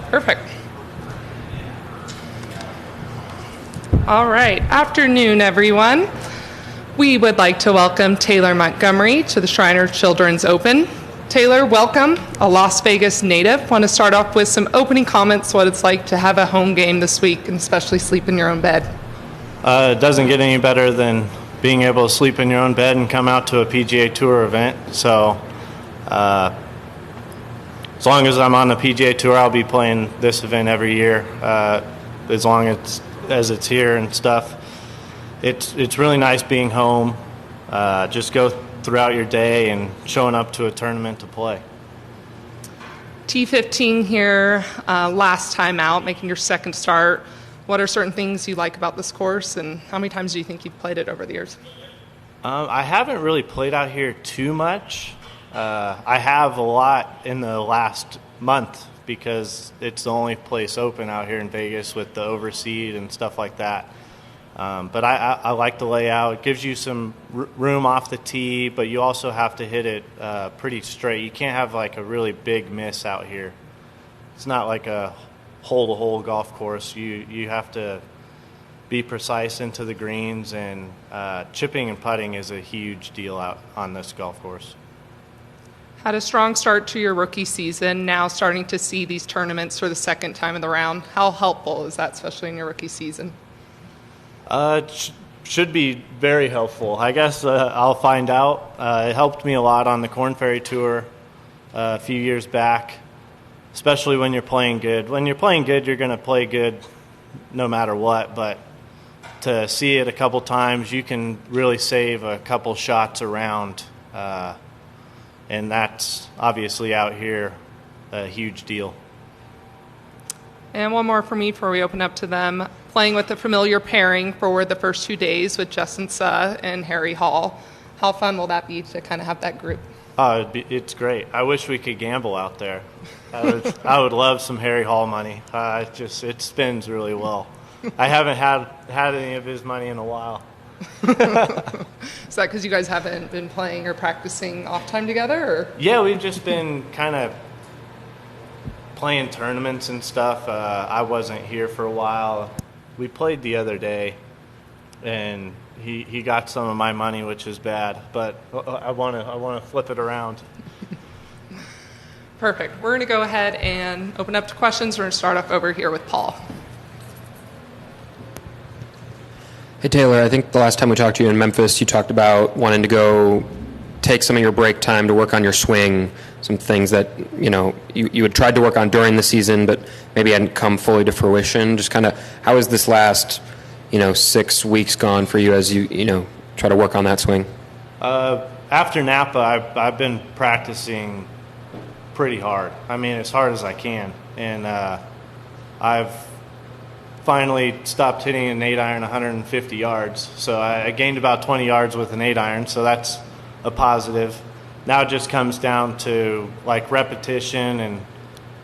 Perfect. All right. Afternoon, everyone. We would like to welcome Taylor Montgomery to the Shriner Children's Open. Taylor, welcome, a Las Vegas native. Want to start off with some opening comments, what it's like to have a home game this week and especially sleep in your own bed. It doesn't get any better than being able to sleep in your own bed and come out to a PGA Tour event. So as long as I'm on the PGA Tour, I'll be playing this event every year, as long as it's here and stuff. It's really nice being home. Just go throughout your day and showing up to a tournament to play. T15 here, last time out, making your second start. What are certain things you like about this course, and how many times do you think you've played it over the years? I haven't really played out here too much. I have a lot in the last month because it's the only place open out here in Vegas with the overseed and stuff like that. But I like the layout. It gives you some room off the tee, but you also have to hit it pretty straight. You can't have like a really big miss out here. It's not like a hole-to-hole golf course. You have to be precise into the greens, and chipping and putting is a huge deal out on this golf course. Had a strong start to your rookie season, now starting to see these tournaments for the second time in the round. How helpful is that, especially in your rookie season? Should be very helpful. I guess I'll find out. It helped me a lot on the Korn Ferry Tour a few years back, especially when you're playing good. When you're playing good, you're going to play good no matter what, but to see it a couple times, you can really save a couple shots around, and that's obviously out here a huge deal. And one more for me before we open up to them. Playing with a familiar pairing for the first 2 days with Justin Suh and Harry Hall. How fun will that be to kind of have that group? It's great. I wish we could gamble out there. I would love some Harry Hall money. It spins really well. I haven't had any of his money in a while. Is that because you guys haven't been playing or practicing off time together? Or? Yeah, we've just been kind of playing tournaments and stuff. I wasn't here for a while. We played the other day, and he got some of my money, which is bad. But I want to flip it around. Perfect. We're going to go ahead and open up to questions. We're going to start off over here with Paul. Hey, Taylor, I think the last time we talked to you in Memphis, you talked about wanting to go take some of your break time to work on your swing, some things that, you had tried to work on during the season, but maybe hadn't come fully to fruition. Just kind of, how has this last, 6 weeks gone for you as you try to work on that swing? After Napa, I've been practicing pretty hard. I mean, as hard as I can. And I've finally stopped hitting an 8-iron 150 yards. So I gained about 20 yards with an 8-iron, so that's a positive. Now it just comes down to like repetition and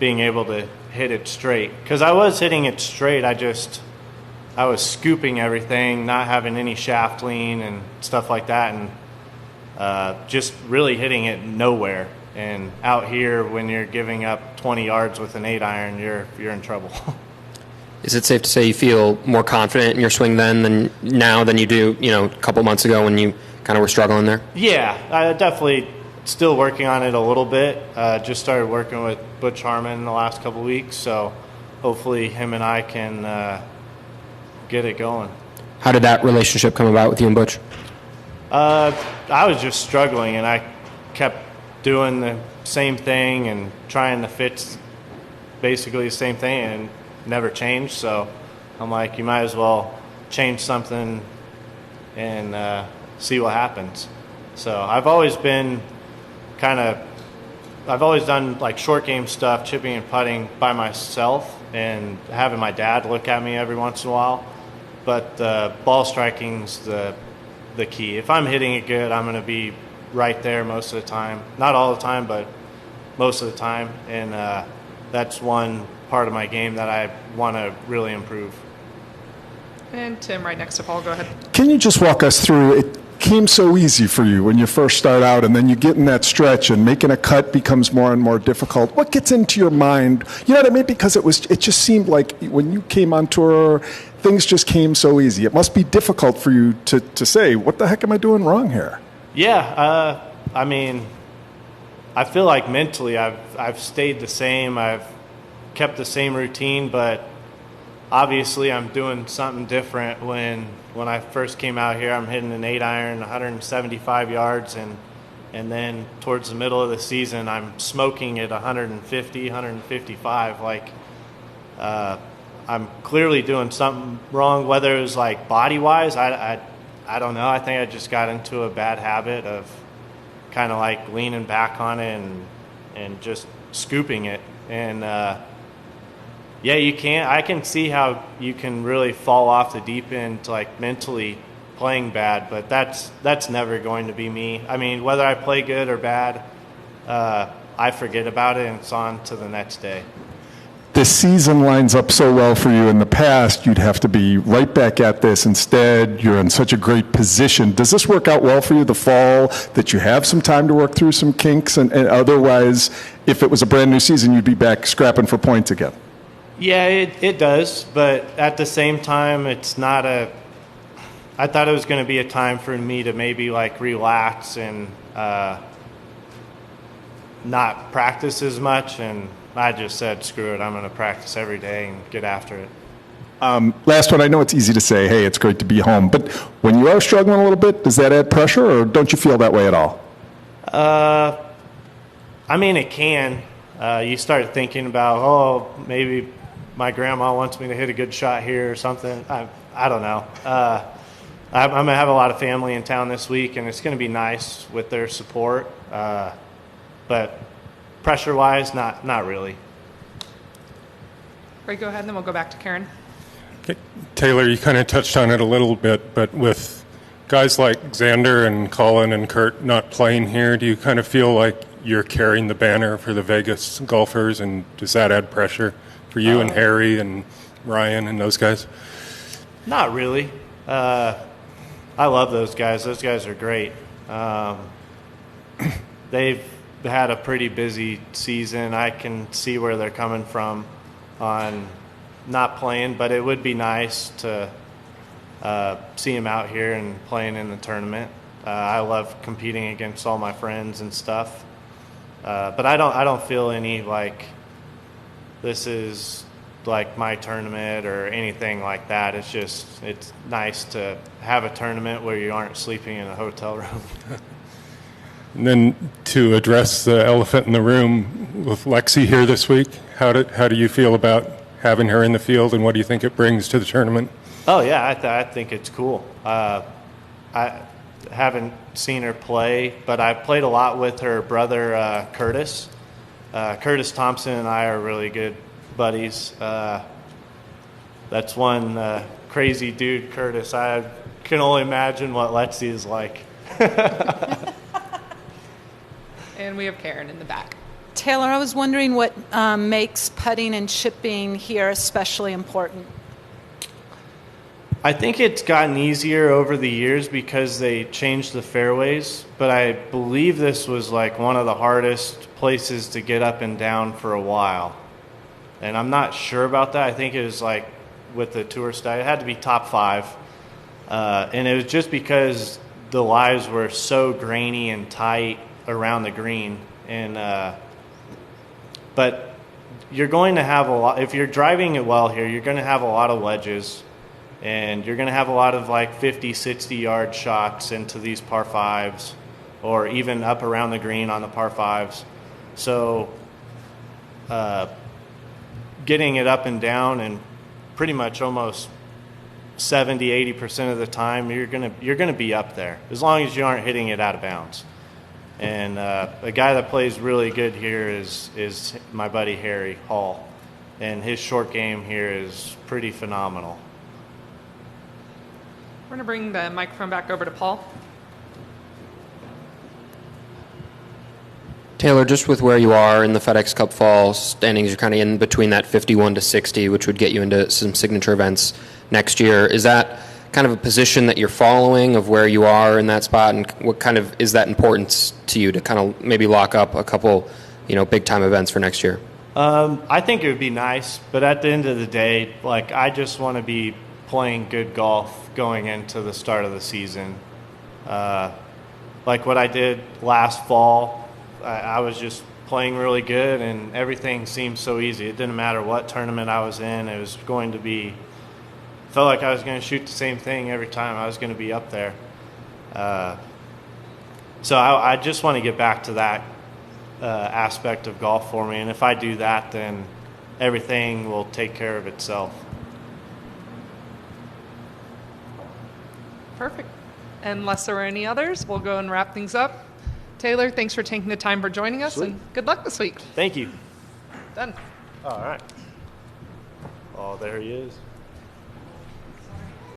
being able to hit it straight. Because I was hitting it straight, I was scooping everything, not having any shaft lean and stuff like that, and just really hitting it nowhere. And out here, when you're giving up 20 yards with an 8-iron, you're in trouble. Is it safe to say you feel more confident in your swing than you do, a couple months ago when you kind of were struggling there? Yeah, I definitely still working on it a little bit. Just started working with Butch Harmon in the last couple weeks, so hopefully him and I can get it going. How did that relationship come about with you and Butch? I was just struggling, and I kept doing the same thing and trying to fit basically the same thing, and never changed. So I'm like, you might as well change something and see what happens. So I've always been I've always done like short game stuff, chipping and putting by myself, and having my dad look at me every once in a while. But ball striking's the key. If I'm hitting it good, I'm going to be right there most of the time. Not all the time, but most of the time. And that's one part of my game that I want to really improve. And Tim, right next to Paul, go ahead. Can you just walk us through it? came so easy for you when you first start out, and then you get in that stretch and making a cut becomes more and more difficult? What gets into your mind? You know what I mean? Because it just seemed like when you came on tour, things just came so easy. It must be difficult for you to say, what the heck am I doing wrong here? Yeah, I mean, I feel like mentally I've stayed the same. I've kept the same routine, but obviously I'm doing something different. When I first came out here, I'm hitting an 8-iron, 175 yards, and then towards the middle of the season, I'm smoking at 150, 155. Like, I'm clearly doing something wrong, whether it was like body-wise, I don't know. I think I just got into a bad habit of kind of like leaning back on it and just scooping it. And yeah, I can see how you can really fall off the deep end, like mentally playing bad, but that's never going to be me. I mean, whether I play good or bad, I forget about it and it's on to the next day. This season lines up so well for you. In the past, you'd have to be right back at this. Instead, you're in such a great position. Does this work out well for you, the fall, that you have some time to work through some kinks, and otherwise, if it was a brand new season, you'd be back scrapping for points again? Yeah, it does, but at the same time, it's not I thought it was going to be a time for me to maybe like relax and not practice as much, and I just said, screw it, I'm going to practice every day and get after it. Last one, I know it's easy to say, hey, it's great to be home, but when you are struggling a little bit, does that add pressure, or don't you feel that way at all? I mean, it can. You start thinking about, oh, maybe my grandma wants me to hit a good shot here or something. I don't know. I'm going to have a lot of family in town this week, and it's going to be nice with their support. But pressure-wise, not really. Right, go ahead, and then we'll go back to Karen. Okay. Taylor, you kind of touched on it a little bit, but with guys like Xander and Colin and Kurt not playing here, do you kind of feel like you're carrying the banner for the Vegas golfers, and does that add pressure for you and Harry and Ryan and those guys? Not really. I love those guys. Those guys are great. They've had a pretty busy season. I can see where they're coming from on not playing, but it would be nice to see them out here and playing in the tournament. I love competing against all my friends and stuff. But I don't feel any like this is like my tournament or anything like that. It's nice to have a tournament where you aren't sleeping in a hotel room. And then to address the elephant in the room, with Lexi here this week, how do you feel about having her in the field, and what do you think it brings to the tournament? Oh yeah, I think it's cool. I haven't seen her play, but I played a lot with her brother Curtis. Curtis Thompson and I are really good buddies. That's one crazy dude, Curtis. I can only imagine what Lexi is like. And we have Karen in the back. Taylor, I was wondering what makes putting and chipping here especially important. I think it's gotten easier over the years because they changed the fairways, but I believe this was like one of the hardest places to get up and down for a while. And I'm not sure about that. I think it was like with the tour style, it had to be top 5. And it was just because the lies were so grainy and tight around the green. And but you're going to have a lot, if you're driving it well here, you're going to have a lot of wedges. And you're going to have a lot of like 50, 60-yard shots into these par 5s or even up around the green on the par 5s. So getting it up and down and pretty much almost 70, 80% of the time, you're going to be up there as long as you aren't hitting it out of bounds. And a guy that plays really good here is my buddy Harry Hall. And his short game here is pretty phenomenal. We're going to bring the microphone back over to Paul. Taylor, just with where you are in the FedEx Cup fall standings, you're kind of in between that 51 to 60, which would get you into some signature events next year. Is that kind of a position that you're following of where you are in that spot, and what kind of is that importance to you to kind of maybe lock up a couple, big time events for next year? I think it would be nice, but at the end of the day, like, I just want to be playing good golf going into the start of the season. Like what I did last fall, I was just playing really good, and everything seemed so easy. It didn't matter what tournament I was in. It was going to be, felt like I was going to shoot the same thing every time. I was going to be up there. So I just want to get back to that aspect of golf for me, and if I do that, then everything will take care of itself. Perfect. Unless there are any others, we'll go and wrap things up. Taylor, thanks for taking the time for joining us, and good luck this week. Thank you. Done. All right. Oh, there he is.